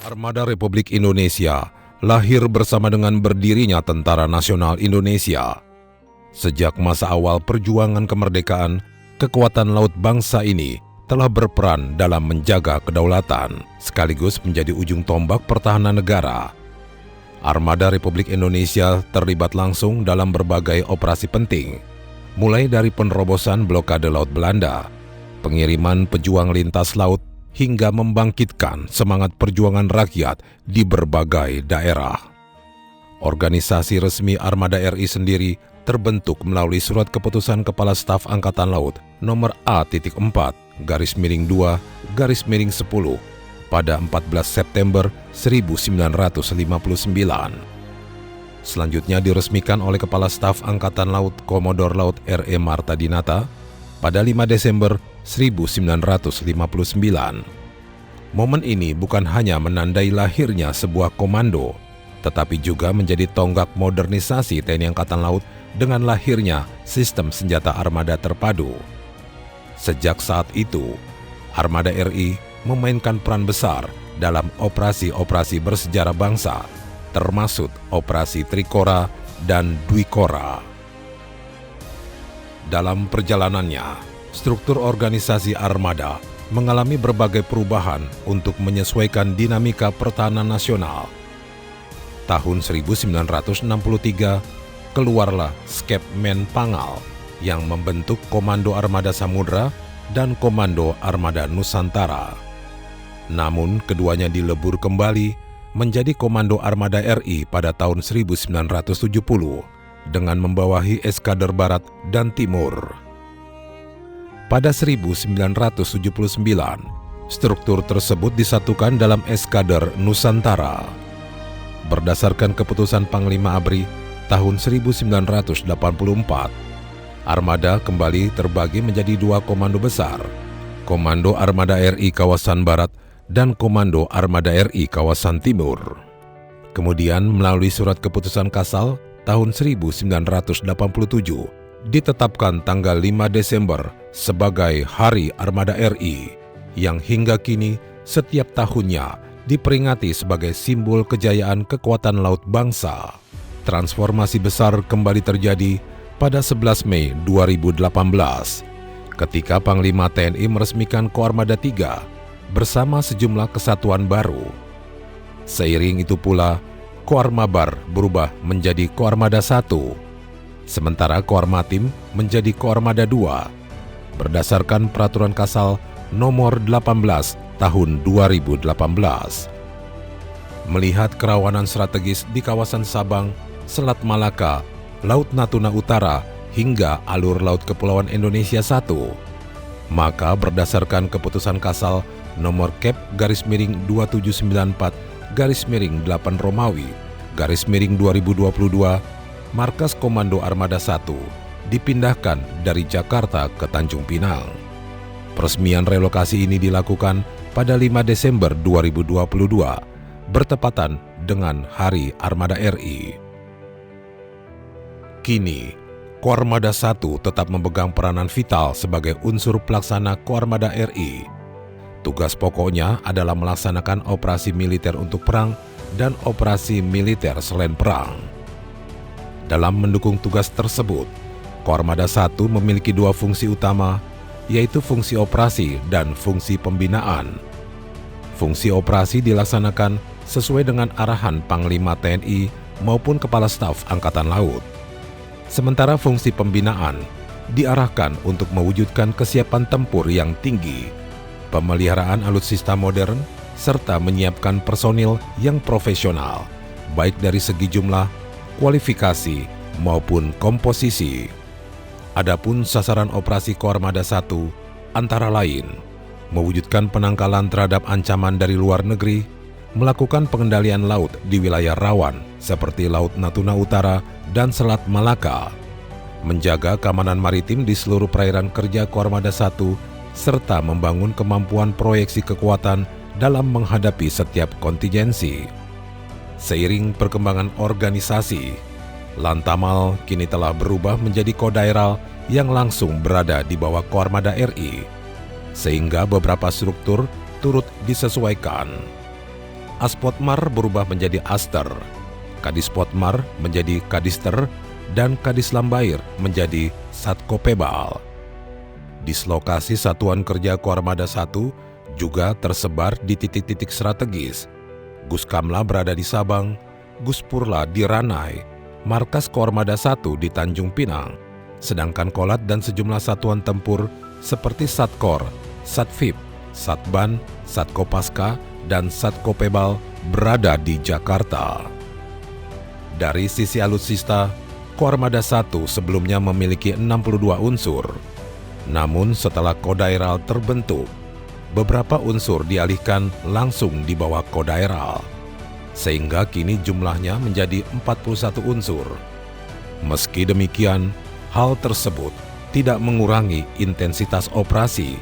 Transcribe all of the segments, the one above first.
Armada Republik Indonesia lahir bersama dengan berdirinya Tentara Nasional Indonesia. Sejak masa awal perjuangan kemerdekaan, kekuatan laut bangsa ini telah berperan dalam menjaga kedaulatan, sekaligus menjadi ujung tombak pertahanan negara. Armada Republik Indonesia terlibat langsung dalam berbagai operasi penting, mulai dari penerobosan blokade Laut Belanda, pengiriman pejuang lintas laut, hingga membangkitkan semangat perjuangan rakyat di berbagai daerah. Organisasi resmi Armada RI sendiri terbentuk melalui Surat Keputusan Kepala Staf Angkatan Laut nomor A.4/2/10 pada 14 September 1959. Selanjutnya diresmikan oleh Kepala Staf Angkatan Laut Komodor Laut R.E. Marta Dinata pada 5 Desember 1959. Momen ini bukan hanya menandai lahirnya sebuah komando, tetapi juga menjadi tonggak modernisasi TNI Angkatan Laut dengan lahirnya sistem senjata armada terpadu. Sejak saat itu, Armada RI memainkan peran besar dalam operasi-operasi bersejarah bangsa, termasuk Operasi Trikora dan Dwikora. Dalam perjalanannya, struktur organisasi Armada mengalami berbagai perubahan untuk menyesuaikan dinamika pertahanan nasional. Tahun 1963, keluarlah Skepmen Pangal yang membentuk Komando Armada Samudra dan Komando Armada Nusantara. Namun keduanya dilebur kembali menjadi Komando Armada RI pada tahun 1970 dengan membawahi Eskader Barat dan Timur. Pada 1979, struktur tersebut disatukan dalam Eskader Nusantara. Berdasarkan keputusan Panglima ABRI tahun 1984, Armada kembali terbagi menjadi dua komando besar, Komando Armada RI Kawasan Barat dan Komando Armada RI Kawasan Timur. Kemudian melalui Surat Keputusan Kasal tahun 1987, ditetapkan tanggal 5 Desember sebagai Hari Armada RI yang hingga kini setiap tahunnya diperingati sebagai simbol kejayaan kekuatan laut bangsa. Transformasi besar kembali terjadi pada 11 Mei 2018 ketika Panglima TNI meresmikan Koarmada 3 bersama sejumlah kesatuan baru. Seiring itu pula, Koarmabar berubah menjadi Koarmada 1. Sementara Koarmatim menjadi Koarmada 2 berdasarkan Peraturan Kasal nomor 18 tahun 2018. Melihat kerawanan strategis di kawasan Sabang, Selat Malaka, Laut Natuna Utara hingga alur Laut Kepulauan Indonesia 1, maka berdasarkan Keputusan Kasal nomor Kep/2794/8 Romawi /2022, Markas Komando Armada 1 dipindahkan dari Jakarta ke Tanjung Pinang. Peresmian relokasi ini dilakukan pada 5 Desember 2022, bertepatan dengan Hari Armada RI. Kini, Koarmada 1 tetap memegang peranan vital sebagai unsur pelaksana Koarmada RI. Tugas pokoknya adalah melaksanakan operasi militer untuk perang dan operasi militer selain perang. Dalam mendukung tugas tersebut, Koarmada 1 memiliki dua fungsi utama, yaitu fungsi operasi dan fungsi pembinaan. Fungsi operasi dilaksanakan sesuai dengan arahan Panglima TNI maupun Kepala Staf Angkatan Laut. Sementara fungsi pembinaan diarahkan untuk mewujudkan kesiapan tempur yang tinggi, pemeliharaan alutsista modern, serta menyiapkan personil yang profesional, baik dari segi jumlah, kualifikasi, maupun komposisi. Adapun sasaran operasi Koarmada 1 antara lain mewujudkan penangkalan terhadap ancaman dari luar negeri, melakukan pengendalian laut di wilayah rawan seperti Laut Natuna Utara dan Selat Malaka, menjaga keamanan maritim di seluruh perairan kerja Koarmada 1, serta membangun kemampuan proyeksi kekuatan dalam menghadapi setiap kontingensi. Seiring perkembangan organisasi, Lantamal kini telah berubah menjadi Kodairal yang langsung berada di bawah Koarmada RI, sehingga beberapa struktur turut disesuaikan. Aspotmar berubah menjadi Aster, Kadispotmar menjadi Kadister, dan Kadislambair menjadi Satkopebal. Dislokasi Satuan Kerja Koarmada 1 juga tersebar di titik-titik strategis. Guskamla berada di Sabang, Guspurla di Ranai, markas Koarmada 1 di Tanjung Pinang, sedangkan Kolat dan sejumlah satuan tempur seperti Satkor, Satvip, Satban, Satkopaska, dan Satkopebal berada di Jakarta. Dari sisi alutsista, Koarmada 1 sebelumnya memiliki 62 unsur. Namun setelah Kodairal terbentuk, beberapa unsur dialihkan langsung di bawah Kodairal, sehingga kini jumlahnya menjadi 41 unsur. Meski demikian, hal tersebut tidak mengurangi intensitas operasi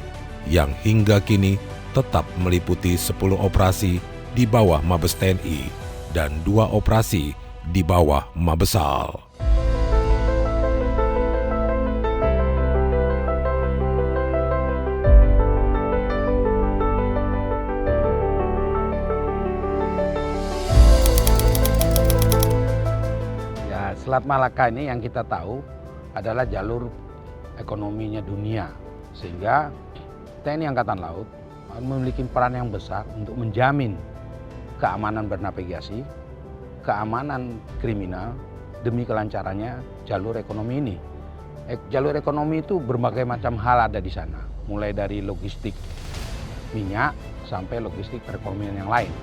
yang hingga kini tetap meliputi 10 operasi di bawah Mabes TNI dan 2 operasi di bawah Mabesal. Ya, Selat Malaka ini yang kita tahu adalah jalur ekonominya dunia, sehingga TNI Angkatan Laut memiliki peran yang besar untuk menjamin keamanan bernavigasi, keamanan kriminal demi kelancarannya jalur ekonomi ini. Jalur ekonomi itu berbagai macam hal ada di sana, mulai dari logistik minyak sampai logistik perekonomian yang lain.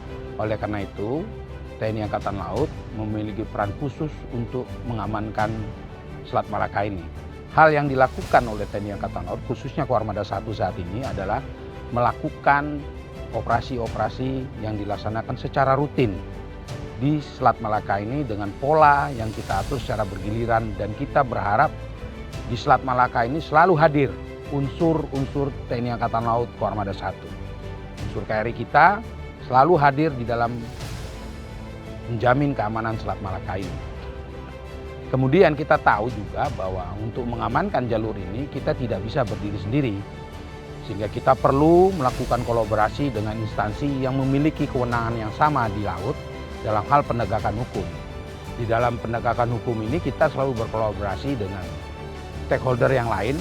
Oleh karena itu, TNI Angkatan Laut memiliki peran khusus untuk mengamankan Selat Malaka ini. Hal yang dilakukan oleh TNI Angkatan Laut, khususnya Koarmada 1 saat ini adalah melakukan operasi-operasi yang dilaksanakan secara rutin di Selat Malaka ini dengan pola yang kita atur secara bergiliran, dan kita berharap di Selat Malaka ini selalu hadir unsur-unsur TNI Angkatan Laut Koarmada 1. Unsur KRI kita selalu hadir di dalam menjamin keamanan Selat Malaka ini. Kemudian kita tahu juga bahwa untuk mengamankan jalur ini kita tidak bisa berdiri sendiri, sehingga kita perlu melakukan kolaborasi dengan instansi yang memiliki kewenangan yang sama di laut dalam hal penegakan hukum. Di dalam penegakan hukum ini kita selalu berkolaborasi dengan stakeholder yang lain,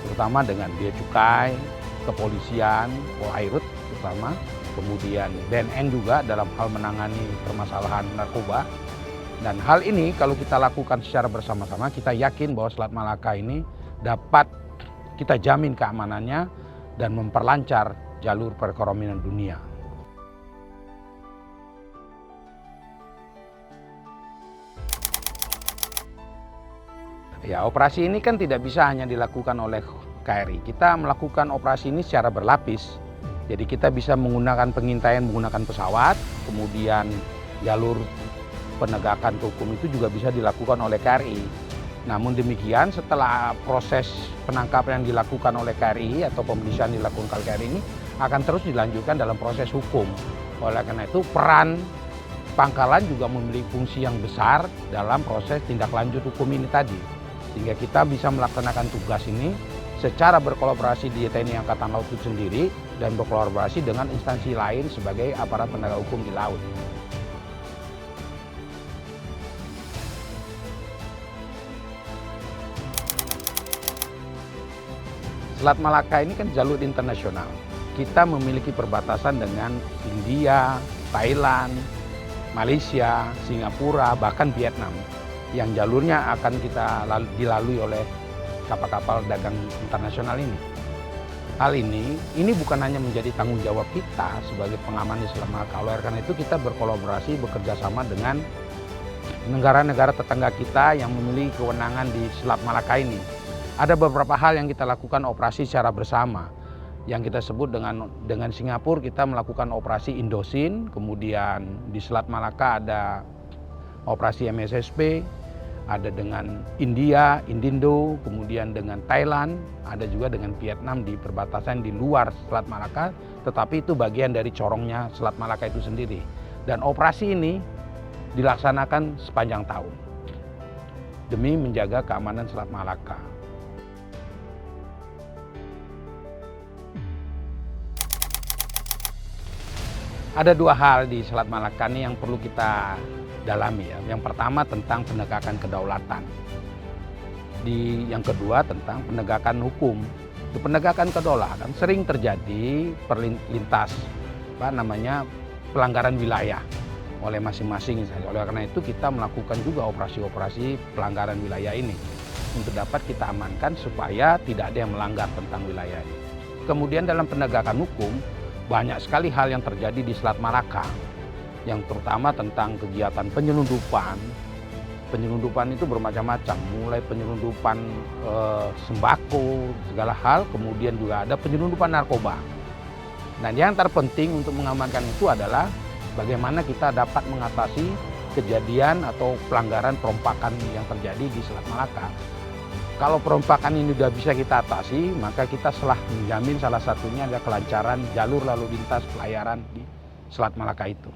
terutama dengan Bea Cukai, Kepolisian, Polairut terutama, kemudian BNN juga dalam hal menangani permasalahan narkoba. Dan hal ini kalau kita lakukan secara bersama-sama, kita yakin bahwa Selat Malaka ini dapat kita jamin keamanannya dan memperlancar jalur perekonomian dunia. Ya, operasi ini kan tidak bisa hanya dilakukan oleh KRI. Kita melakukan operasi ini secara berlapis. Jadi kita bisa menggunakan pengintaian menggunakan pesawat, kemudian jalur penegakan hukum itu juga bisa dilakukan oleh KRI. Namun demikian, setelah proses penangkapan yang dilakukan oleh KRI atau pemeriksaan dilakukan oleh KRI ini akan terus dilanjutkan dalam proses hukum. Oleh karena itu, peran pangkalan juga memiliki fungsi yang besar dalam proses tindak lanjut hukum ini tadi. Sehingga kita bisa melaksanakan tugas ini secara berkolaborasi di TNI Angkatan Laut itu sendiri dan berkolaborasi dengan instansi lain sebagai aparat penegak hukum di laut. Selat Malaka ini kan jalur internasional. Kita memiliki perbatasan dengan India, Thailand, Malaysia, Singapura, bahkan Vietnam, yang jalurnya akan kita dilalui oleh kapal-kapal dagang internasional ini. Hal ini bukan hanya menjadi tanggung jawab kita sebagai pengaman di Selat Malaka. Oleh karena itu kita berkolaborasi, bekerja sama dengan negara-negara tetangga kita yang memiliki kewenangan di Selat Malaka ini. Ada beberapa hal yang kita lakukan operasi secara bersama. Yang kita sebut dengan Singapura kita melakukan operasi Indosin, kemudian di Selat Malaka ada operasi MSSP, ada dengan India, Indindo, kemudian dengan Thailand, ada juga dengan Vietnam di perbatasan di luar Selat Malaka, tetapi itu bagian dari corongnya Selat Malaka itu sendiri. Dan operasi ini dilaksanakan sepanjang tahun demi menjaga keamanan Selat Malaka. Ada dua hal di Selat Malaka ini yang perlu kita dalami ya. Yang pertama tentang penegakan kedaulatan. Yang kedua tentang penegakan hukum. Di penegakan kedaulatan sering terjadi perlintas pelanggaran wilayah oleh masing-masing. Oleh karena itu kita melakukan juga operasi-operasi pelanggaran wilayah ini untuk dapat kita amankan supaya tidak ada yang melanggar tentang wilayah ini. Kemudian dalam penegakan hukum banyak sekali hal yang terjadi di Selat Malaka, yang terutama tentang kegiatan penyelundupan. Penyelundupan itu bermacam-macam, mulai penyelundupan sembako, segala hal, kemudian juga ada penyelundupan narkoba. Nah, yang terpenting untuk mengamankan itu adalah bagaimana kita dapat mengatasi kejadian atau pelanggaran perompakan yang terjadi di Selat Malaka. Kalau perompakan ini sudah bisa kita atasi, maka kita telah menjamin salah satunya adalah kelancaran jalur lalu lintas pelayaran di Selat Malaka itu.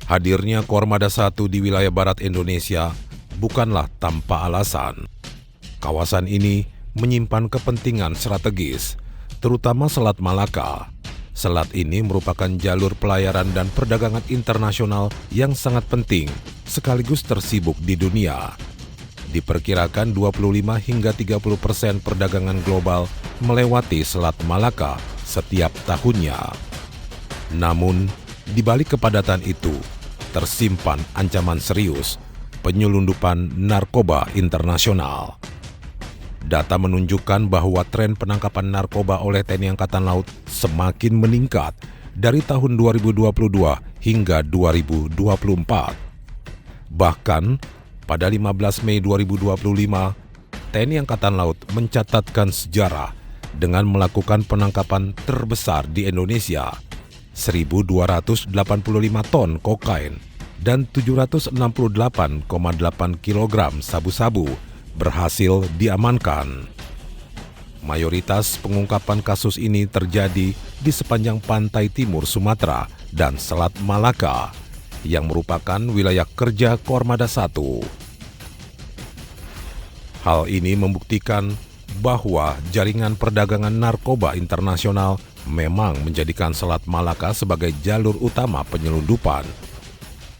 Hadirnya Kormada 1 di wilayah barat Indonesia bukanlah tanpa alasan. Kawasan ini menyimpan kepentingan strategis, terutama Selat Malaka. Selat ini merupakan jalur pelayaran dan perdagangan internasional yang sangat penting, sekaligus tersibuk di dunia. Diperkirakan 25 hingga 30% perdagangan global melewati Selat Malaka setiap tahunnya. Namun, di balik kepadatan itu, tersimpan ancaman serius penyelundupan narkoba internasional. Data menunjukkan bahwa tren penangkapan narkoba oleh TNI Angkatan Laut semakin meningkat dari tahun 2022 hingga 2024. Bahkan, pada 15 Mei 2025, TNI Angkatan Laut mencatatkan sejarah dengan melakukan penangkapan terbesar di Indonesia, 1.285 ton kokain dan 768,8 kg sabu-sabu berhasil diamankan. Mayoritas pengungkapan kasus ini terjadi di sepanjang pantai timur Sumatera dan Selat Malaka, yang merupakan wilayah kerja Kormada 1. Hal ini membuktikan bahwa jaringan perdagangan narkoba internasional memang menjadikan Selat Malaka sebagai jalur utama penyelundupan.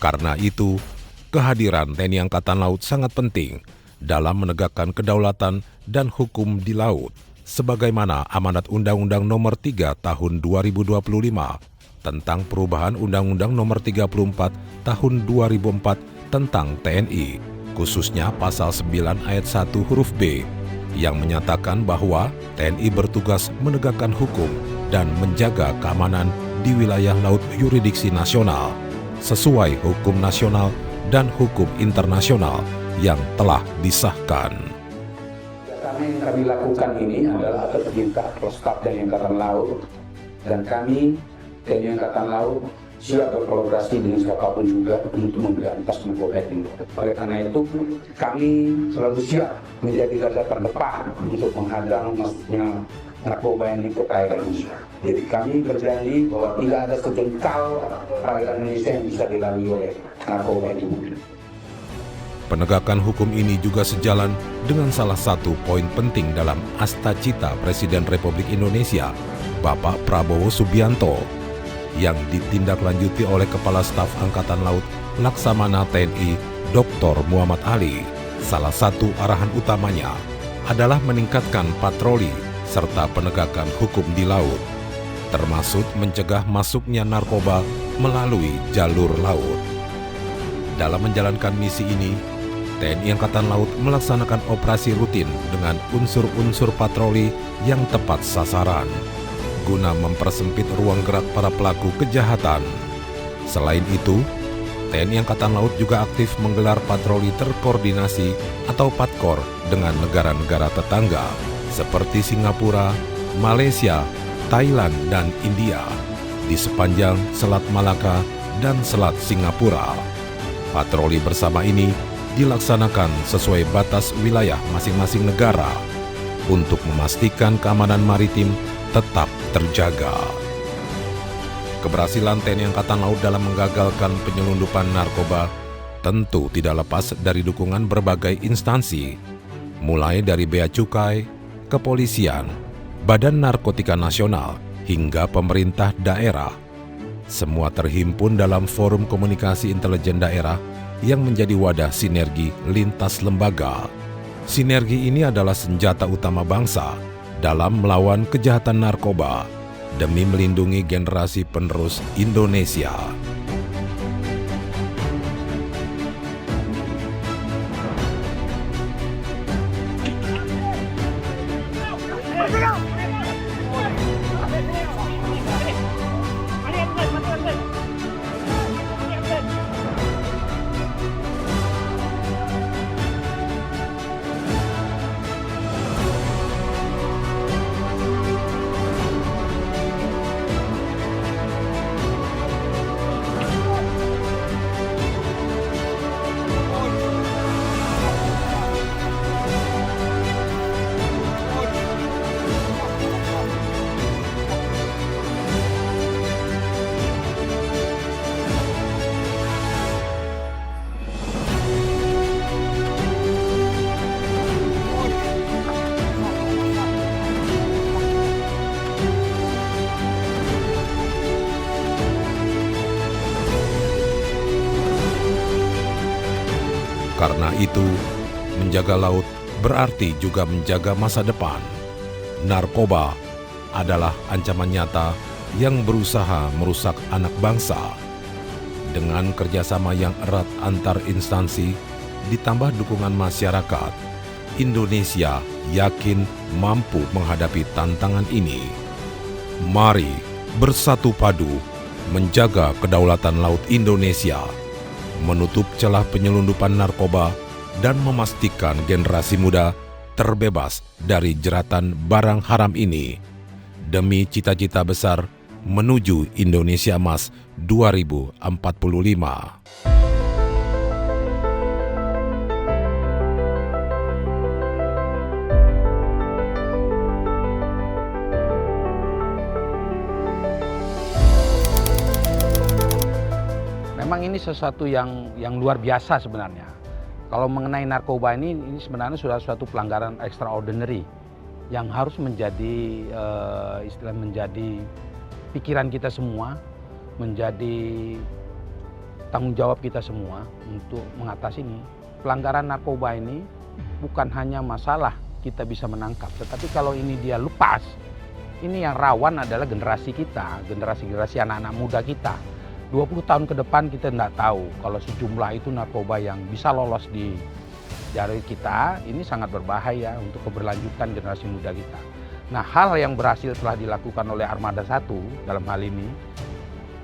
Karena itu, kehadiran TNI Angkatan Laut sangat penting dalam menegakkan kedaulatan dan hukum di laut, sebagaimana amanat Undang-Undang Nomor 3 Tahun 2025 tentang perubahan Undang-Undang Nomor 34 Tahun 2004 tentang TNI, khususnya Pasal 9 Ayat 1 huruf B, yang menyatakan bahwa TNI bertugas menegakkan hukum dan menjaga keamanan di wilayah laut yurisdiksi nasional, sesuai hukum nasional dan hukum internasional yang telah disahkan. Yang kami lakukan ini adalah atas perintah Staf TNI Angkatan Laut, dan kami TNI Angkatan Laut siap berkolaborasi dengan siapapun juga untuk memberantas narkoba ini. Oleh karena itu, kami selalu siap menjadi garda terdepan untuk menghadang masuknya narkoba ini ke perairan Indonesia. Jadi kami berjanji bahwa tidak ada sejengkal perairan Indonesia yang bisa dilalui oleh narkoba ini. Penegakan hukum ini juga sejalan dengan salah satu poin penting dalam Asta Cita Presiden Republik Indonesia, Bapak Prabowo Subianto, yang ditindaklanjuti oleh Kepala Staf Angkatan Laut Laksamana TNI Dr. Muhammad Ali. Salah satu arahan utamanya adalah meningkatkan patroli serta penegakan hukum di laut, termasuk mencegah masuknya narkoba melalui jalur laut. Dalam menjalankan misi ini, TNI Angkatan Laut melaksanakan operasi rutin dengan unsur-unsur patroli yang tepat sasaran, guna mempersempit ruang gerak para pelaku kejahatan. Selain itu, TNI Angkatan Laut juga aktif menggelar patroli terkoordinasi atau PATKOR dengan negara-negara tetangga seperti Singapura, Malaysia, Thailand, dan India di sepanjang Selat Malaka dan Selat Singapura. Patroli bersama ini dilaksanakan sesuai batas wilayah masing-masing negara untuk memastikan keamanan maritim tetap terjaga. Keberhasilan TNI Angkatan Laut dalam menggagalkan penyelundupan narkoba tentu tidak lepas dari dukungan berbagai instansi, mulai dari Bea Cukai, Kepolisian, Badan Narkotika Nasional, hingga pemerintah daerah. Semua terhimpun dalam Forum Komunikasi Intelijen Daerah yang menjadi wadah sinergi lintas lembaga. Sinergi ini adalah senjata utama bangsa dalam melawan kejahatan narkoba demi melindungi generasi penerus Indonesia. Karena itu, menjaga laut berarti juga menjaga masa depan. Narkoba adalah ancaman nyata yang berusaha merusak anak bangsa. Dengan kerjasama yang erat antar instansi, ditambah dukungan masyarakat, Indonesia yakin mampu menghadapi tantangan ini. Mari bersatu padu menjaga kedaulatan laut Indonesia, menutup celah penyelundupan narkoba, dan memastikan generasi muda terbebas dari jeratan barang haram ini demi cita-cita besar menuju Indonesia Emas 2045. Memang ini sesuatu yang luar biasa sebenarnya. Kalau mengenai narkoba ini sebenarnya sudah suatu pelanggaran extraordinary yang harus menjadi menjadi pikiran kita semua, menjadi tanggung jawab kita semua untuk mengatasi ini. Pelanggaran narkoba ini bukan hanya masalah kita bisa menangkap, tetapi kalau ini dia lepas, ini yang rawan adalah generasi kita, generasi anak-anak muda kita. 20 tahun ke depan kita tidak tahu kalau sejumlah itu narkoba yang bisa lolos di jari kita, ini sangat berbahaya untuk keberlanjutan generasi muda kita. Nah, hal yang berhasil telah dilakukan oleh Armada 1 dalam hal ini,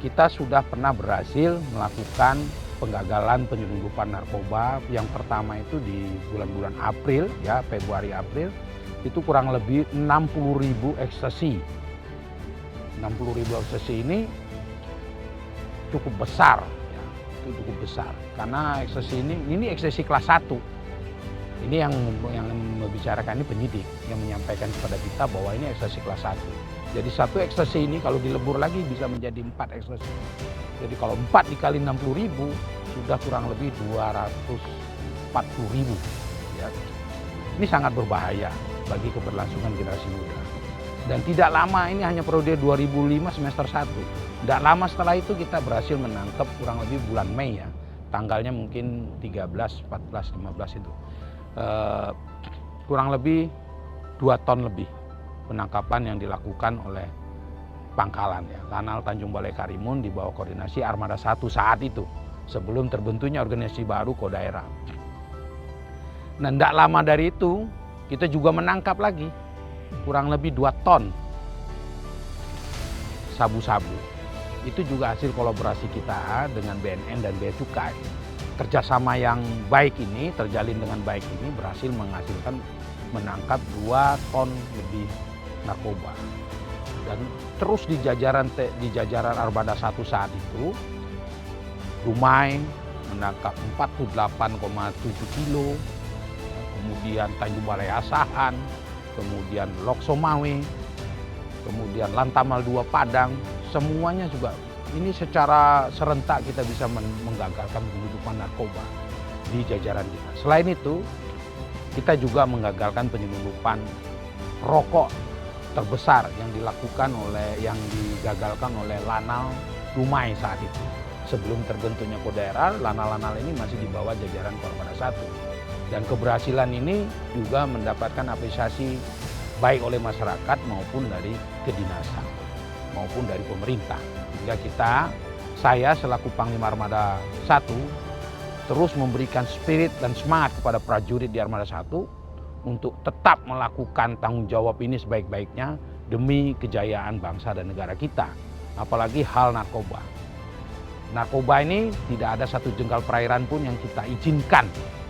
kita sudah pernah berhasil melakukan penggagalan penyelundupan narkoba. Yang pertama itu di bulan-bulan April, ya Februari-April, itu kurang lebih 60.000 ekstasi. 60.000 ekstasi ini cukup besar, ya, itu cukup besar. Karena eksekusi ini eksekusi kelas 1. Ini yang membicarakan ini penyidik yang menyampaikan kepada kita bahwa ini eksekusi kelas 1. Jadi satu eksekusi ini kalau dilebur lagi bisa menjadi 4 eksekusi. Jadi kalau 4 dikali 60.000 sudah kurang lebih 240.000. Ya. Ini sangat berbahaya bagi keberlangsungan generasi muda. Dan tidak lama, ini hanya periode 2005 semester 1. Tidak lama setelah itu kita berhasil menangkap kurang lebih bulan Mei ya. Tanggalnya mungkin 13, 14, 15 itu. Kurang lebih 2 ton lebih penangkapan yang dilakukan oleh Pangkalan ya, Lanal Tanjung Balai Karimun di bawah koordinasi Armada 1 saat itu sebelum terbentuknya organisasi baru Kodaira. Nah, tidak lama dari itu kita juga menangkap lagi kurang lebih 2 ton sabu-sabu. Itu juga hasil kolaborasi kita dengan BNN dan Bea Cukai. Kerjasama yang baik ini, terjalin dengan baik ini berhasil menghasilkan menangkap 2 ton lebih narkoba. Dan terus di jajaran Armada 1 saat itu, Dumai menangkap 48,7 kilo, kemudian Tanjung Balai Asahan, kemudian Loksomawe, kemudian Lantamal 2 Padang, semuanya juga ini secara serentak kita bisa menggagalkan penyelundupan narkoba di jajaran kita. Selain itu, kita juga menggagalkan penyelundupan rokok terbesar yang digagalkan oleh Lanal Dumai saat itu. Sebelum terbentuknya Kodaira, Lanal-Lanal ini masih di bawah jajaran Kormada 1. Dan keberhasilan ini juga mendapatkan apresiasi baik oleh masyarakat maupun dari kedinasan, maupun dari pemerintah. Sehingga saya selaku Panglima Armada 1 terus memberikan spirit dan semangat kepada prajurit di Armada 1 untuk tetap melakukan tanggung jawab ini sebaik-baiknya demi kejayaan bangsa dan negara kita. Apalagi hal narkoba. Narkoba ini tidak ada satu jengkal perairan pun yang kita izinkan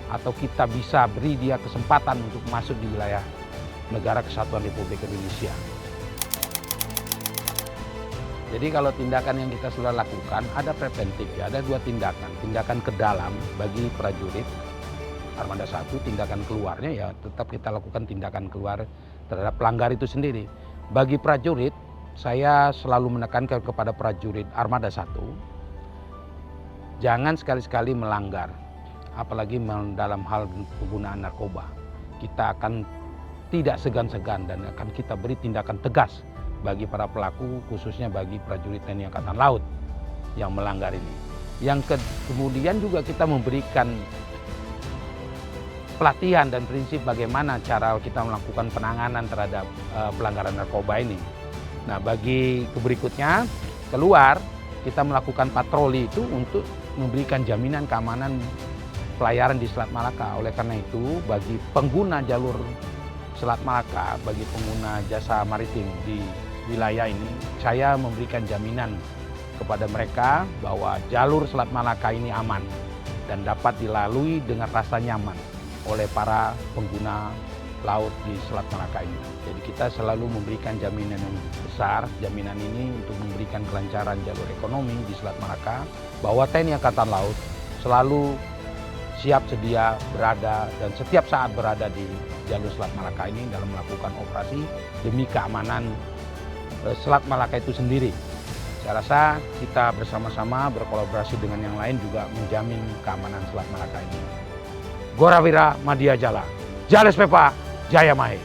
atau kita bisa beri dia kesempatan untuk masuk di wilayah Negara Kesatuan Republik Indonesia. Jadi kalau tindakan yang kita sudah lakukan ada preventif ya, ada 2 tindakan. Tindakan ke dalam bagi prajurit Armada 1, tindakan keluarnya ya tetap kita lakukan tindakan keluar terhadap pelanggar itu sendiri. Bagi prajurit, saya selalu menekankan kepada prajurit Armada 1, jangan sekali-sekali melanggar, apalagi dalam hal penggunaan narkoba. Kita akan tidak segan-segan dan akan kita beri tindakan tegas bagi para pelaku, khususnya bagi prajurit TNI Angkatan Laut yang melanggar ini. Kemudian juga kita memberikan pelatihan dan prinsip bagaimana cara kita melakukan penanganan terhadap pelanggaran narkoba ini. Nah, bagi berikutnya keluar kita melakukan patroli itu untuk memberikan jaminan keamanan pelayaran di Selat Malaka. Oleh karena itu, bagi pengguna jalur Selat Malaka, bagi pengguna jasa maritim di wilayah ini, saya memberikan jaminan kepada mereka bahwa jalur Selat Malaka ini aman dan dapat dilalui dengan rasa nyaman oleh para pengguna laut di Selat Malaka ini. Jadi kita selalu memberikan jaminan yang besar, jaminan ini untuk memberikan kelancaran jalur ekonomi di Selat Malaka, bahwa TNI Angkatan Laut selalu siap sedia berada dan setiap saat berada di jalur Selat Malaka ini dalam melakukan operasi demi keamanan Selat Malaka itu sendiri. Saya rasa kita bersama-sama berkolaborasi dengan yang lain juga menjamin keamanan Selat Malaka ini. Gorawira Madya Jala, Jales Pepa, Jaya Mahe.